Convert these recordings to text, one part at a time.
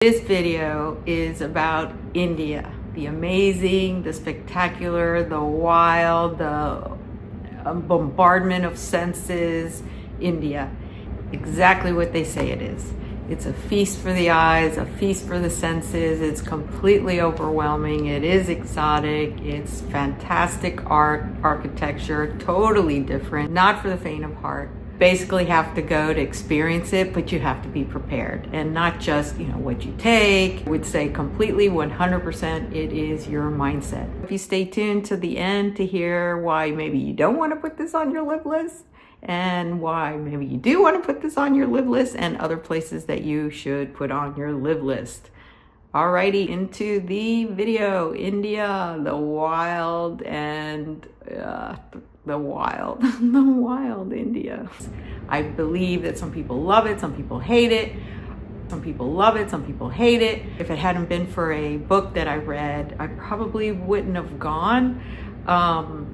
This video is about India, the amazing, the spectacular, the wild, the bombardment of senses, India. Exactly what they say it is. It's a feast for the eyes, a feast for the senses. It's completely overwhelming. It is exotic. It's fantastic art, architecture, totally different, not for the faint of heart. Basically have to go to experience it, but you have to be prepared, and not just what you take. I would say completely 100% it is your mindset. If you stay tuned to the end to hear why maybe you don't want to put this on your live list, and why maybe you do want to put this on your live list, and other places that you should put on your live list. Alrighty, into the video. India, the wild and the wild India. I believe that some people love it, some people hate it. Some people love it, some people hate it. If it hadn't been for a book that I read, I probably wouldn't have gone.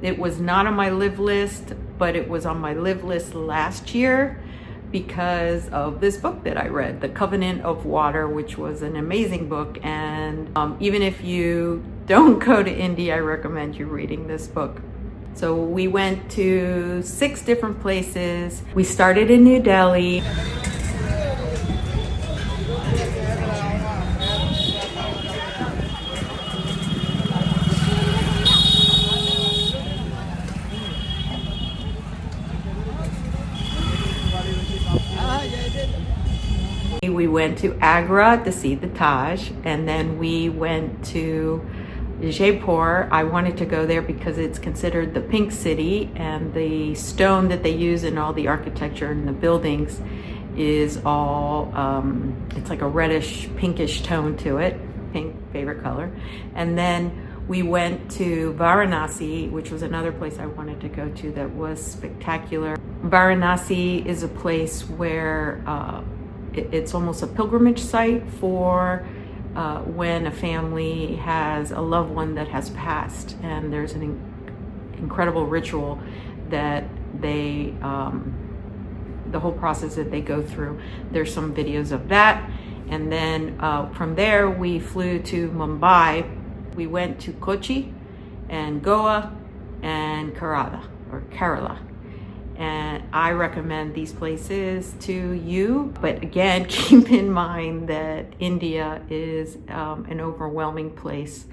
It was not on my live list, but it was on my live list last year because of this book that I read, The Covenant of Water, which was an amazing book. And even if you don't go to India, I recommend you reading this book. So we went to 6 different places. We started in New Delhi. We went to Agra to see the Taj, and then we went to Jaipur. I wanted to go there because it's considered the pink city, and the stone that they use in all the architecture and the buildings is all, it's like a reddish pinkish tone to it. Pink, favorite color. And then we went to Varanasi, which was another place I wanted to go to that was spectacular. Varanasi is a place where it's almost a pilgrimage site for when a family has a loved one that has passed, and there's an incredible ritual that they, the whole process that they go through. There's some videos of that. And then from there we flew to Mumbai. We went to Kochi and Goa and Kerala. And I recommend these places to you. But again, keep in mind that India is an overwhelming place,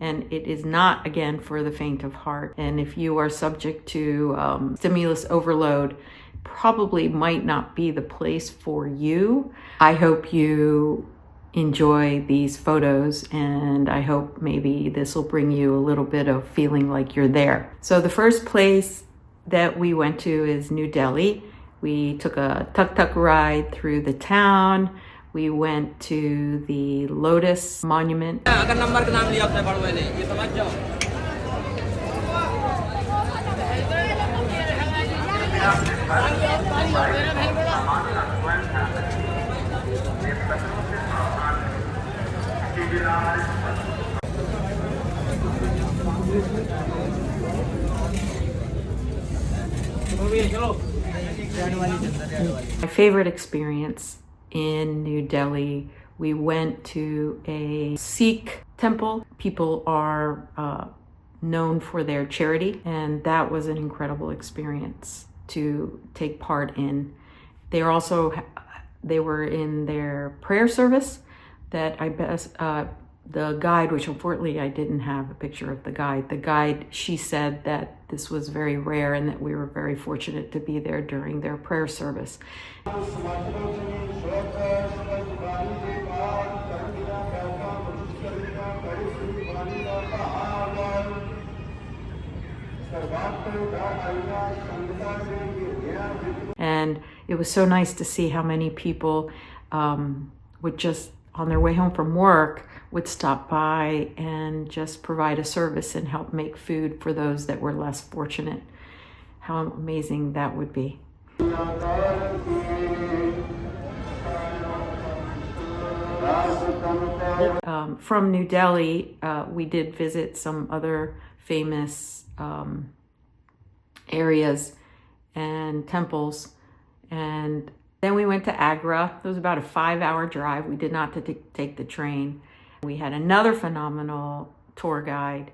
and it is not, again, for the faint of heart. And if you are subject to stimulus overload, probably might not be the place for you. I hope you enjoy these photos, and I hope maybe this will bring you a little bit of feeling like you're there. So the first place that we went to is New Delhi. We took a tuk-tuk ride through the town. We went to the Lotus Monument. My favorite experience in New Delhi, we went to a Sikh temple. People are known for their charity, and that was an incredible experience to take part in. They were in their prayer service that the guide, which unfortunately I didn't have a picture of the guide, she said that this was very rare and that we were very fortunate to be there during their prayer service. And it was so nice to see how many people would just, on their way home from work, would stop by and just provide a service and help make food for those that were less fortunate. How amazing that would be. From New Delhi, we did visit some other famous areas and temples, and Then we went to Agra. It was about a 5-hour drive. We did not take the train. We had another phenomenal tour guide,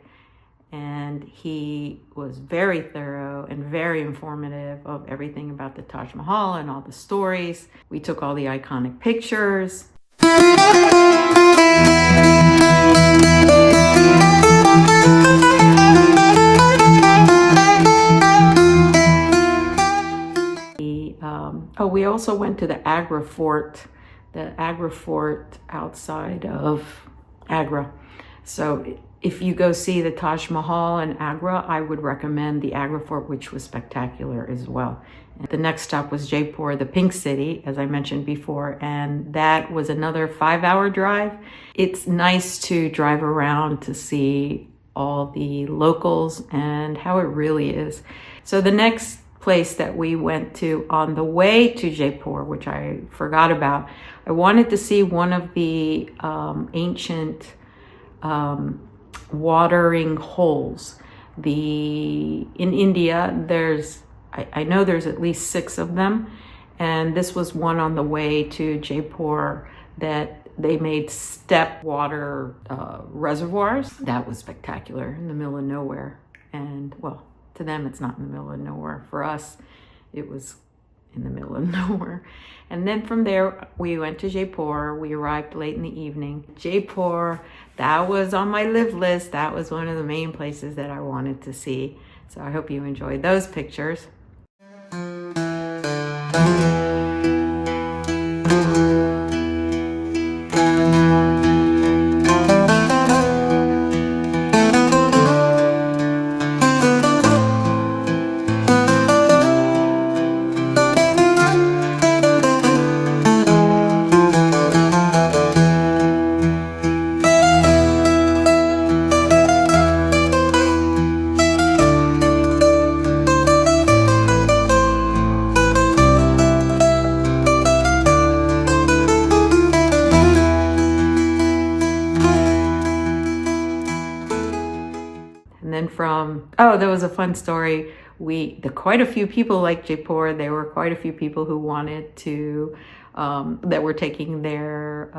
and he was very thorough and very informative of everything about the Taj Mahal and all the stories. We took all the iconic pictures. We also went to the Agra Fort outside of Agra. So if you go see the Taj Mahal in Agra, I would recommend the Agra Fort, which was spectacular as well. The next stop was Jaipur, the Pink City, as I mentioned before, and that was another 5-hour drive. It's nice to drive around to see all the locals and how it really is. So the next place that we went to on the way to Jaipur, which I forgot about, I wanted to see one of the ancient watering holes. In India, I know there's at least 6 of them, and this was one on the way to Jaipur that they made step water reservoirs. That was spectacular in the middle of nowhere. And well, to them, it's not in the middle of nowhere. For us, it was in the middle of nowhere. And then from there, we went to Jaipur. We arrived late in the evening. Jaipur, that was on my live list. That was one of the main places that I wanted to see. So I hope you enjoyed those pictures. There was a fun story. Quite a few people like Jaipur. There were quite a few people who wanted to, that were taking their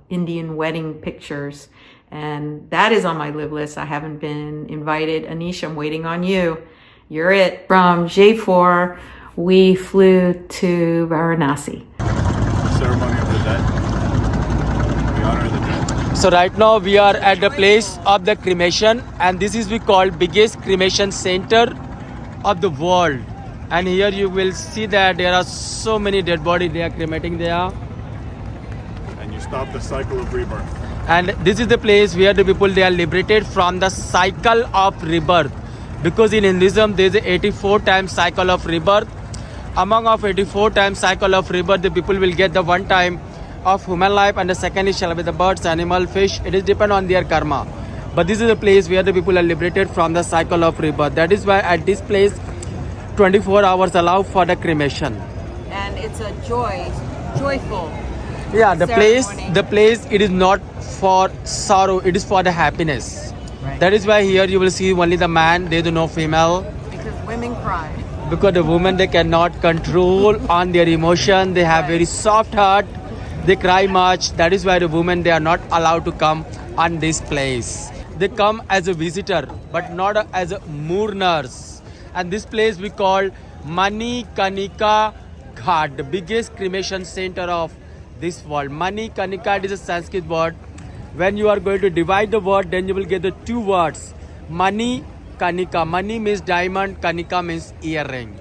Indian wedding pictures. And that is on my live list. I haven't been invited. Anish, I'm waiting on you. You're it. From Jaipur, we flew to Varanasi. Ceremony of the dead. We honor the dead. So right now we are at the place of the cremation, and this is we call biggest cremation center of the world. And here you will see that there are so many dead bodies they are cremating there. And you stop the cycle of rebirth. And this is the place where the people, they are liberated from the cycle of rebirth. Because in Hinduism there is a 84 times cycle of rebirth. Among of 84 times cycle of rebirth, the people will get the one time of human life, and the second is shall be the birds, animal, fish. It is depend on their karma. But this is a place where the people are liberated from the cycle of rebirth. That is why at this place 24 hours allow for the cremation. And it's a joyful. Yeah, the ceremony. place it is not for sorrow, it is for the happiness. Right. That is why here you will see only the man, there is no female. Because women cry. Because the women, they cannot control on their emotion. They have very soft heart. They cry much. That is why the women, they are not allowed to come on this place. They come as a visitor, but not as a mourners. And this place we call Manikanika Ghat, the biggest cremation center of this world. Manikanika is a Sanskrit word. When you are going to divide the word, then you will get the 2 words. Mani Kanika. Mani means diamond, Kanika means earring.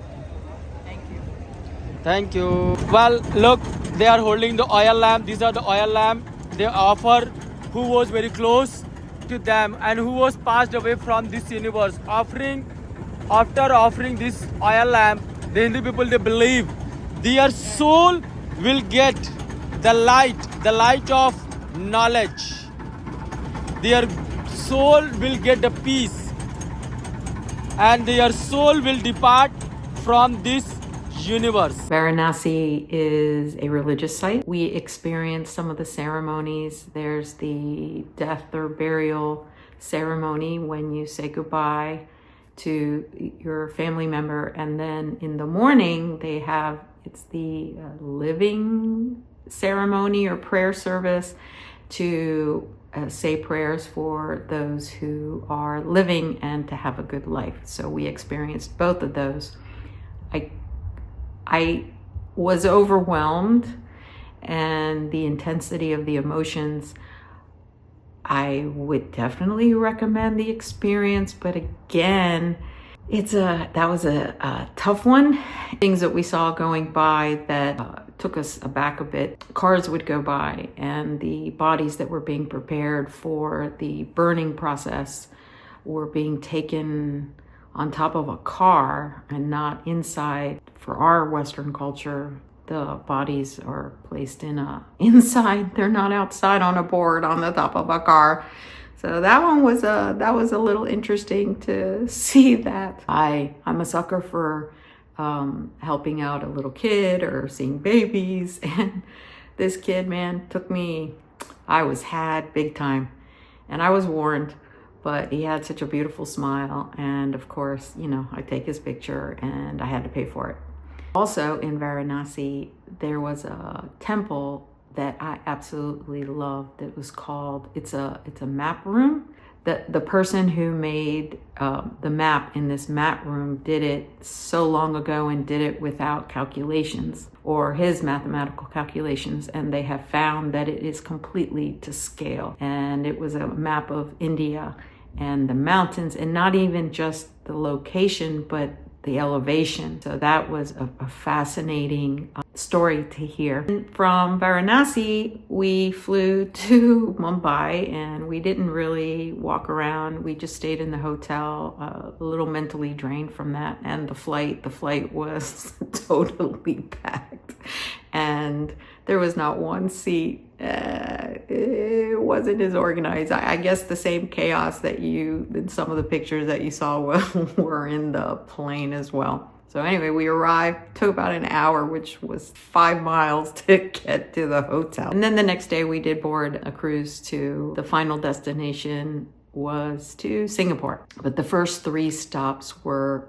Thank you. Well, look, they are holding the oil lamp. These are the oil lamp they offer who was very close to them and who was passed away from this universe. After offering this oil lamp, the Hindu people, they believe their soul will get the light of knowledge. Their soul will get the peace, and their soul will depart from this universe. Varanasi is a religious site. We experienced some of the ceremonies. There's the death or burial ceremony when you say goodbye to your family member, and then in the morning they have It's the living ceremony or prayer service to say prayers for those who are living and to have a good life. So we experienced both of those. I was overwhelmed, and the intensity of the emotions, I would definitely recommend the experience, but again, that was a tough one. Things that we saw going by that took us aback a bit. Cars would go by, and the bodies that were being prepared for the burning process were being taken on top of a car and not inside. For our Western culture, the bodies are placed inside. They're not outside on a board on the top of a car. So that was a little interesting to see that. I'm a sucker for helping out a little kid or seeing babies, and this kid, man, I was had big time, and I was warned, but he had such a beautiful smile, and of course, I take his picture and I had to pay for it. Also in Varanasi, there was a temple that I absolutely loved. It was called, it's a map room. The person who made the map in this map room did it so long ago and did it without calculations or his mathematical calculations, and they have found that it is completely to scale. And it was a map of India and the mountains, and not even just the location, but the elevation. So that was a fascinating story to hear. And from Varanasi, we flew to Mumbai, and we didn't really walk around. We just stayed in the hotel, a little mentally drained from that. And the flight was totally packed, and there was not one seat. It wasn't as organized. I guess the same chaos that in some of the pictures that you saw were in the plane as well. So anyway, we arrived, took about an hour, which was 5 miles to get to the hotel. And then the next day we did board a cruise to the final destination was to Singapore. But the first 3 stops were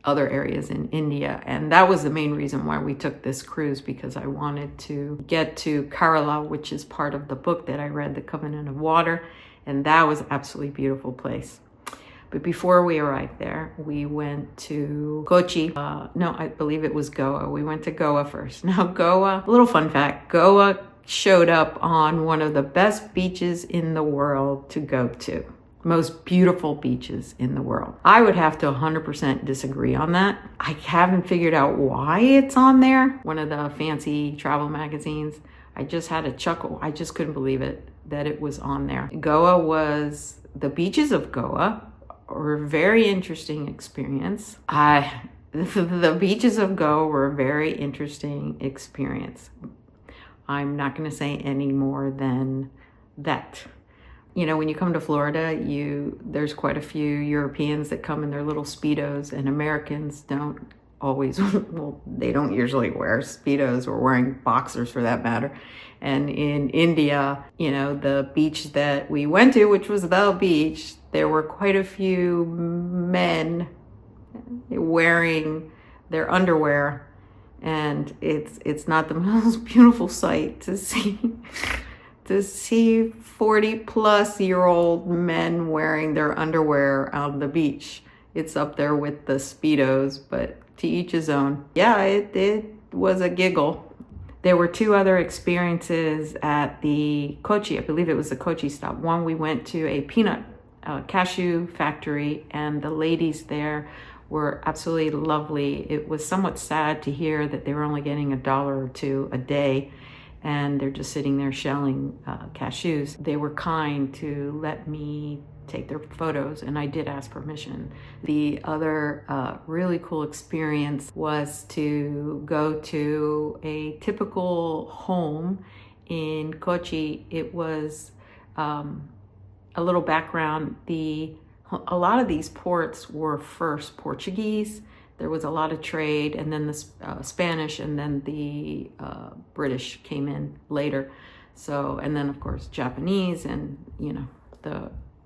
other areas in India. And that was the main reason why we took this cruise, because I wanted to get to Kerala, which is part of the book that I read, The Covenant of Water. And that was an absolutely beautiful place. But before we arrived there, we went to Kochi. No, I believe it was Goa. We went to Goa first. Now Goa, a little fun fact, Goa showed up on one of the best beaches in the world to go to. Most beautiful beaches in the world. I would have to 100% disagree on that. I haven't figured out why it's on there. One of the fancy travel magazines. I just had a chuckle. I just couldn't believe it that it was on there. The beaches of Goa were a very interesting experience. The beaches of Goa were a very interesting experience. I'm not going to say any more than that. When you come to Florida, there's quite a few Europeans that come in their little Speedos, and Americans don't always, they don't usually wear Speedos or wearing boxers for that matter. And in India, the beach that we went to, which was the beach, there were quite a few men wearing their underwear, and it's not the most beautiful sight to see 40-plus-year-old men wearing their underwear on the beach. It's up there with the Speedos, but to each his own. Yeah, it was a giggle. There were 2 other experiences at the Kochi. I believe it was the Kochi stop. One, we went to a cashew factory, and the ladies there were absolutely lovely. It was somewhat sad to hear that they were only getting $1 or $2 a day, and they're just sitting there shelling cashews. They were kind to let me take their photos, and I did ask permission. The other really cool experience was to go to a typical home in Kochi. It was a little background. A lot of these ports were first Portuguese. There was a lot of trade, and then the Spanish, and then the British came in later. So, and then of course Japanese, and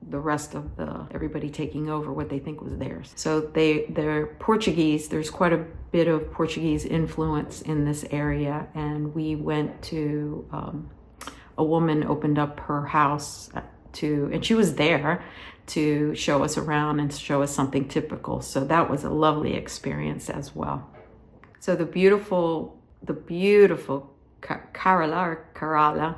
the rest of everybody taking over what they think was theirs. So they're Portuguese. There's quite a bit of Portuguese influence in this area, and we went to a woman opened up her house and she was there to show us around and show us something typical. So that was a lovely experience as well. So the beautiful Kerala.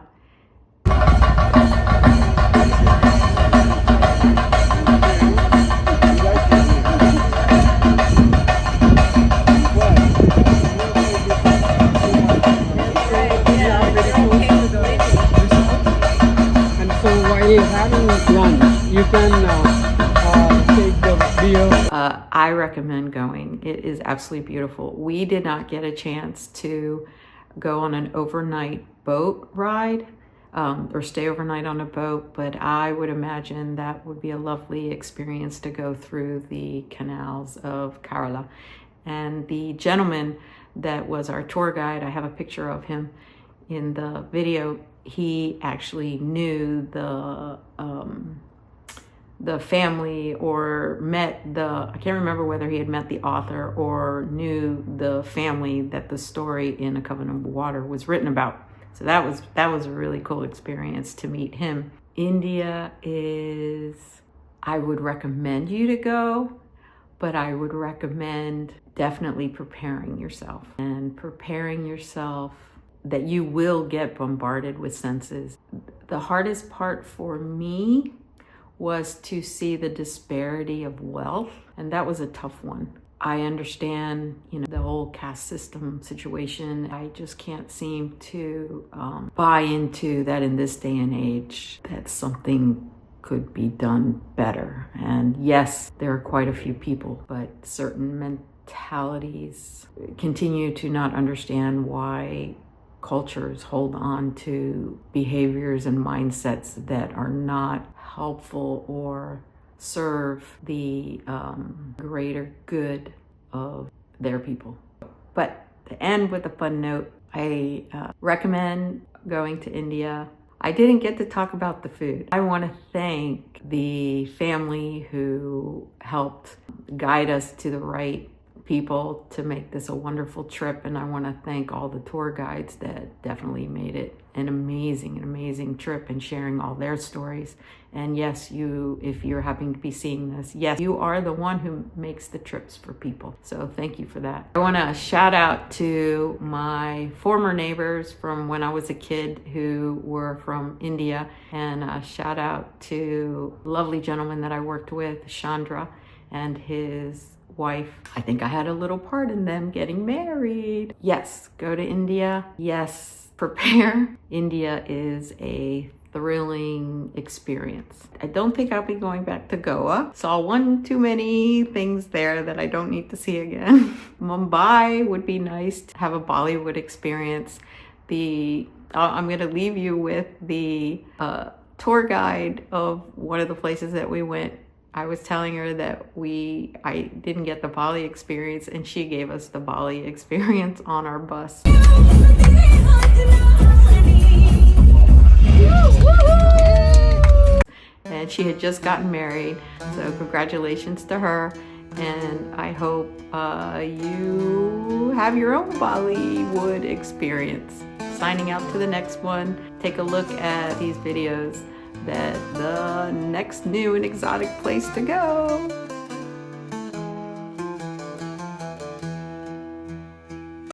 And so while having lunch, you can take the beer. I recommend going. It is absolutely beautiful. We did not get a chance to go on an overnight boat ride or stay overnight on a boat, but I would imagine that would be a lovely experience to go through the canals of Kerala. And the gentleman that was our tour guide, I have a picture of him in the video. He actually knew the family or met I can't remember whether he had met the author or knew the family that the story in A Covenant of Water was written about. So that was a really cool experience to meet him. India I would recommend you to go, but I would recommend definitely preparing yourself that you will get bombarded with senses. The hardest part for me was to see the disparity of wealth, and that was a tough one. I understand, the whole caste system situation. I just can't seem to buy into that in this day and age, that something could be done better. And yes, there are quite a few people, but certain mentalities continue to not understand why cultures hold on to behaviors and mindsets that are not helpful or serve the greater good of their people. But to end with a fun note, I recommend going to India. I didn't get to talk about the food. I want to thank the family who helped guide us to the right people to make this a wonderful trip, and I want to thank all the tour guides that definitely made it an amazing trip and sharing all their stories. And yes, if you're happy to be seeing this, yes, you are the one who makes the trips for people. So thank you for that. I want to shout out to my former neighbors from when I was a kid who were from India, and a shout out to a lovely gentleman that I worked with, Chandra, and his wife. I think I had a little part in them getting married. Yes, go to India. Yes, prepare. India is a thrilling experience. I don't think I'll be going back to Goa. Saw one too many things there that I don't need to see again. Mumbai would be nice to have a Bollywood experience. I'm going to leave you with the tour guide of one of the places that we went. I was telling her that I didn't get the Bali experience, and she gave us the Bali experience on our bus. And she had just gotten married, so congratulations to her. And I hope you have your own Bollywood experience. Signing out to the next one. Take a look at these videos. That the next new and exotic place to go.